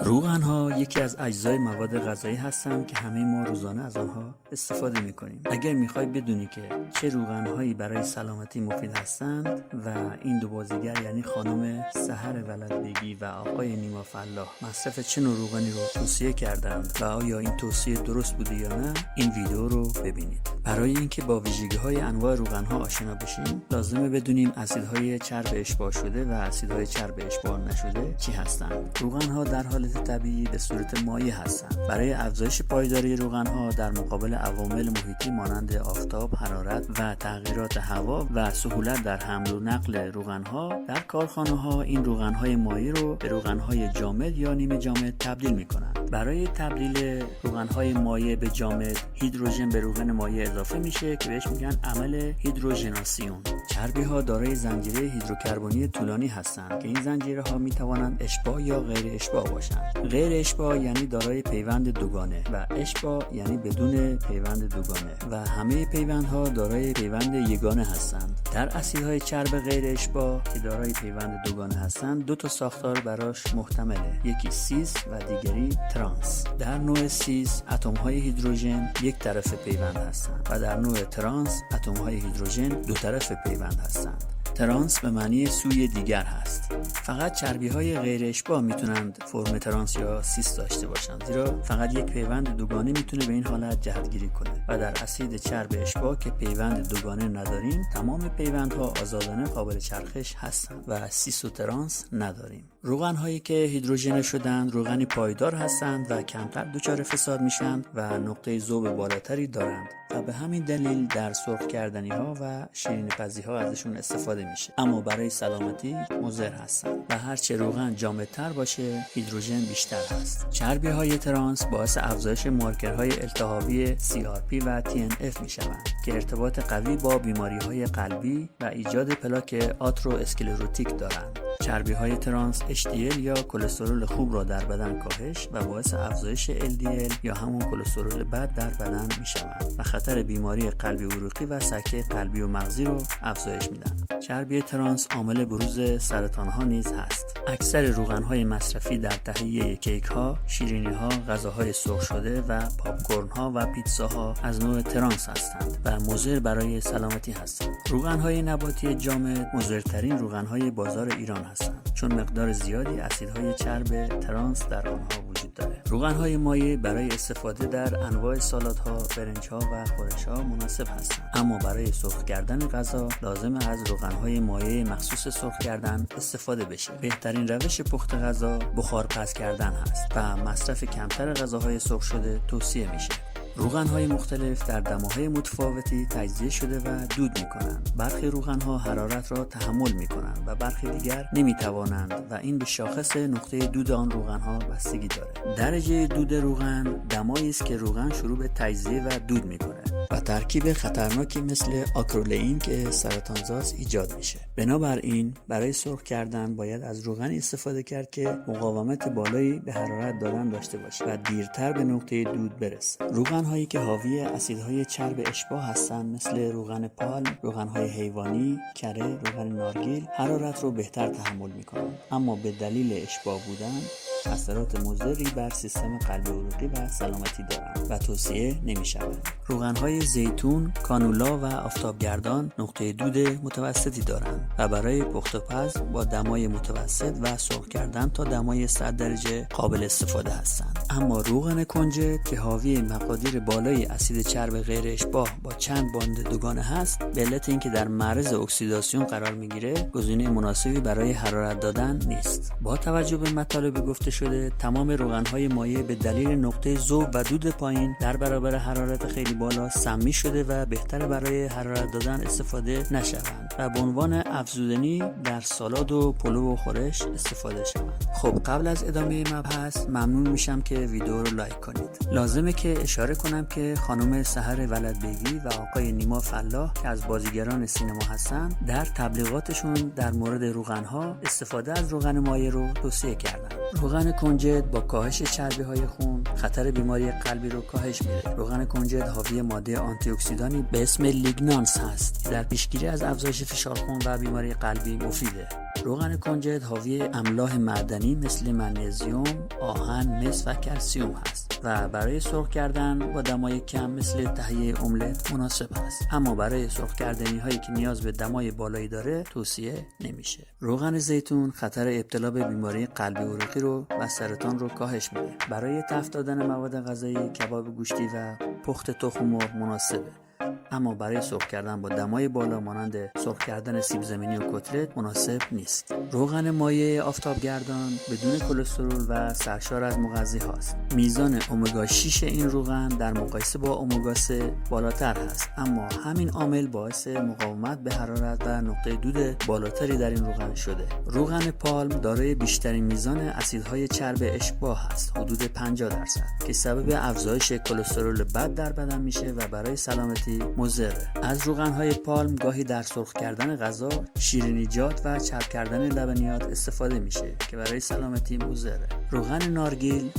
روغن ها یکی از اجزای مواد غذایی هستند که همه ما روزانه از آنها استفاده می کنیم. اگر میخوای بدونی که چه روغن هایی برای سلامتی مفید هستند و این دو بازیگر یعنی خانم سحر ولدبگی و آقای نیما فلاح مصرف چه نوع روغنی رو توصیه کردند و آیا این توصیه درست بوده یا نه، این ویدیو رو ببینید. برای اینکه با ویژگی های انواع روغن ها آشنا بشیم لازمه بدونیم اسیدهای چرب اشباع شده و اسیدهای چرب اشباع نشده چی هستند. روغن ها در حالت طبیعی به صورت مایع هستند. برای افزایش پایداری روغن ها در مقابل عوامل محیطی مانند آفتاب، حرارت و تغییرات هوا و سهولت در حمل و نقل روغن ها در کارخانه ها این روغن های مایع رو به روغن های جامد یا نیمه جامد تبدیل می کنند. برای تبدیل روغن های مایع به جامد هیدروژن به روغن مایع اضافه میشه که بهش میگن عمل هیدروژناسیون. چربی ها دارای زنجیره هیدروکربنی طولانی هستند که این زنجیره ها می توانند اشباع یا غیر اشباع باشند. غیر اشباع یعنی دارای پیوند دوگانه و اشباع یعنی بدون پیوند دوگانه و همه پیوندها دارای پیوند یگانه هستند. در اسیدهای چرب غیر اشباع که دارای پیوند دوگانه هستند دو تا ساختار براش محتمله، یکی سیس و دیگری ترانس. در نوع سیس اتم های هیدروژن یک طرف پیوند هستند و در نوع ترانس اتم های هیدروژن دو طرف پیوند هستند. ترانس به معنی سوی دیگر هست. فقط چربی های غیر اشباع میتونند فرم ترانس یا سیس داشته باشند، زیرا فقط یک پیوند دوگانه میتونه به این حالت جهتگیری کنه و در اسید چرب اشباع که پیوند دوگانه نداریم تمام پیوندها آزادانه قابل چرخش هستند و سیس و ترانس نداریم. روغن هایی که هیدروژن شدند روغنی پایدار هستند و کمتر دچار فساد میشند و نقطه ذوب بالاتری دارند و به همین دلیل در سرخ کردنی ها و شیرین پزی ها ازشون استفاده میشه، اما برای سلامتی مضر هستند و هرچه روغن جامدتر باشه هیدروژن بیشتر هست. چربی های ترانس باعث افزایش مارکرهای التهابی CRP و TNF میشوند که ارتباط قوی با بیماری های قلبی و ایجاد پلاک آترو اسکلروتیک دارند. چربی های ترانس HDL یا کلسترول خوب را در بدن کاهش و باعث افزایش LDL یا همون کلسترول بد در بدن میشوند و خطر بیماری قلبی عروقی و سکته قلبی و مغزی رو افزایش میدن. چربی ترانس عامل بروز سرطان ها نیز هست. اکثر روغن های مصرفی در تهیه کیک ها، شیرینی ها، غذاهای سرخ شده و پاپ کورن ها و پیتزا ها از نوع ترانس هستند و مضر برای سلامتی هستند. روغن های نباتی جامد مضرترین روغن های بازار ایران هستند چون مقدار زیادی اسیدهای چرب ترانس در آنها وجود داره. روغن های مایع برای استفاده در انواع سالادها، برنج‌ها و خورش‌ها مناسب هستند، اما برای سرخ کردن غذا لازم از روغن‌های مایع مخصوص سرخ کردن استفاده بشه. بهترین روش پخت غذا بخار پز کردن هست و مصرف کمتر غذاهای سرخ شده توصیه میشه. روغن‌های مختلف در دماهای متفاوتی تجزیه شده و دود می‌کنند. برخی روغن‌ها حرارت را تحمل می‌کنند و برخی دیگر نمی‌توانند و این به شاخص نقطه دود آن روغن‌ها بستگی دارد. درجه دود روغن دمایی است که روغن شروع به تجزیه و دود می‌کند و ترکیب خطرناکی مثل آکرولئین که سرطانزاست ایجاد میشه. بنابراین برای سرخ کردن باید از روغنی استفاده کرد که مقاومت بالایی به حرارت دادن داشته باشه و دیرتر به نقطه دود برسه. روغن هایی که حاوی اسیدهای چرب اشباع هستند مثل روغن پالم، روغن های حیوانی، کره، روغن نارگیل حرارت رو بهتر تحمل میکنند، اما به دلیل اشباع بودن اثرات مضری بر سیستم قلبی عروقی و سلامتی دارند و توصیه نمی‌شوند. روغن‌های زیتون، کانولا و آفتابگردان نقطه دود متوسطی دارند و برای پخت و پز با دمای متوسط و سرخ کردن تا دمای 100 درجه قابل استفاده هستند. اما روغن کنجد که حاوی مقادیر بالای اسید چرب غیر اشباع با چند باند دوگانه هست، به علت اینکه در معرض اکسیداسیون قرار میگیره، گزینه مناسبی برای حرارت دادن نیست. با توجه به مطالب گفته شده تمام روغن‌های مایع به دلیل نقطه ذوب و دود پایین در برابر حرارت خیلی بالا سمی شده و بهتر برای حرارت دادن استفاده نشوند و به عنوان افزودنی در سالاد و پلو و خورش استفاده شوند. خب قبل از ادامه مبحث ممنون میشم که ویدیو رو لایک کنید. لازمه که اشاره کنم که خانم سحر ولدبگی و آقای نیما فلاح که از بازیگران سینما هستند در تبلیغاتشون در مورد روغن‌ها استفاده از روغن مایع رو توصیه کردن. روغن کنجد با کاهش چربی‌های خون، خطر بیماری قلبی رو کاهش میده. روغن کنجد حاوی ماده آنتی اکسیدانی به اسم لیگنانس هست که در پیشگیری از افزایش فشار خون و بیماری قلبی مفیده. روغن کنجد حاوی املاح معدنی مثل منیزیم، آهن، مس و کلسیم هست و برای سرخ کردن با دمای کم مثل تهیه املت مناسب است، اما برای سرخ کردنی هایی که نیاز به دمای بالایی داره توصیه نمیشه. روغن زیتون خطر ابتلا به بیماری قلبی عروقی رو و سرطان رو کاهش میده. برای تفت دادن مواد غذایی کباب گوشتی و پخت تخم مرغ مناسبه، اما برای سرخ کردن با دمای بالا مانند سرخ کردن سیب زمینی و کتلت مناسب نیست. روغن مایع آفتابگردان بدون کلسترول و سرشار از مغذی هاست. میزان امگا 6 این روغن در مقایسه با امگا 3 بالاتر هست، اما همین عامل باعث مقاومت به حرارت و نقطه دود بالاتری در این روغن شده. روغن پالم دارای بیشترین میزان اسیدهای چرب اشباع است، حدود 50%، که سبب افزایش کلسترول بد در بدن میشه و برای سلامتی مضره. از روغن‌های پالم گاهی در سرخ کردن غذا، شیرینیجات و چرب کردن لبنیات استفاده میشه که برای سلامتی مضره. روغن نارگیل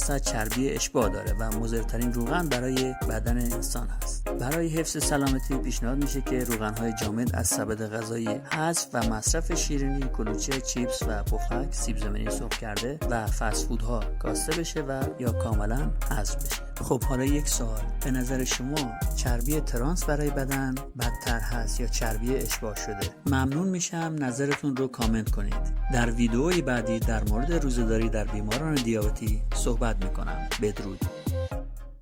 92% چربی اشباع داره و مضرترین روغن برای بدن انسان هست. برای حفظ سلامتی پیشنهاد میشه که روغن‌های جامد از سبد غذایی حذف و مصرف شیرینی، کلوچه، چیپس و پفک، سیب زمینی سرخ کرده و فست فودها کاسته بشه و یا کاملا حذف بشه. خب حالا یک سوال، به نظر شما چربی ترانس برای بدن بدتر هست یا چربی اشباع شده؟ ممنون میشم نظرتون رو کامنت کنید. در ویدئوی بعدی در مورد روزه‌داری در بیماران دیابتی صحبت میکنم. بدرود.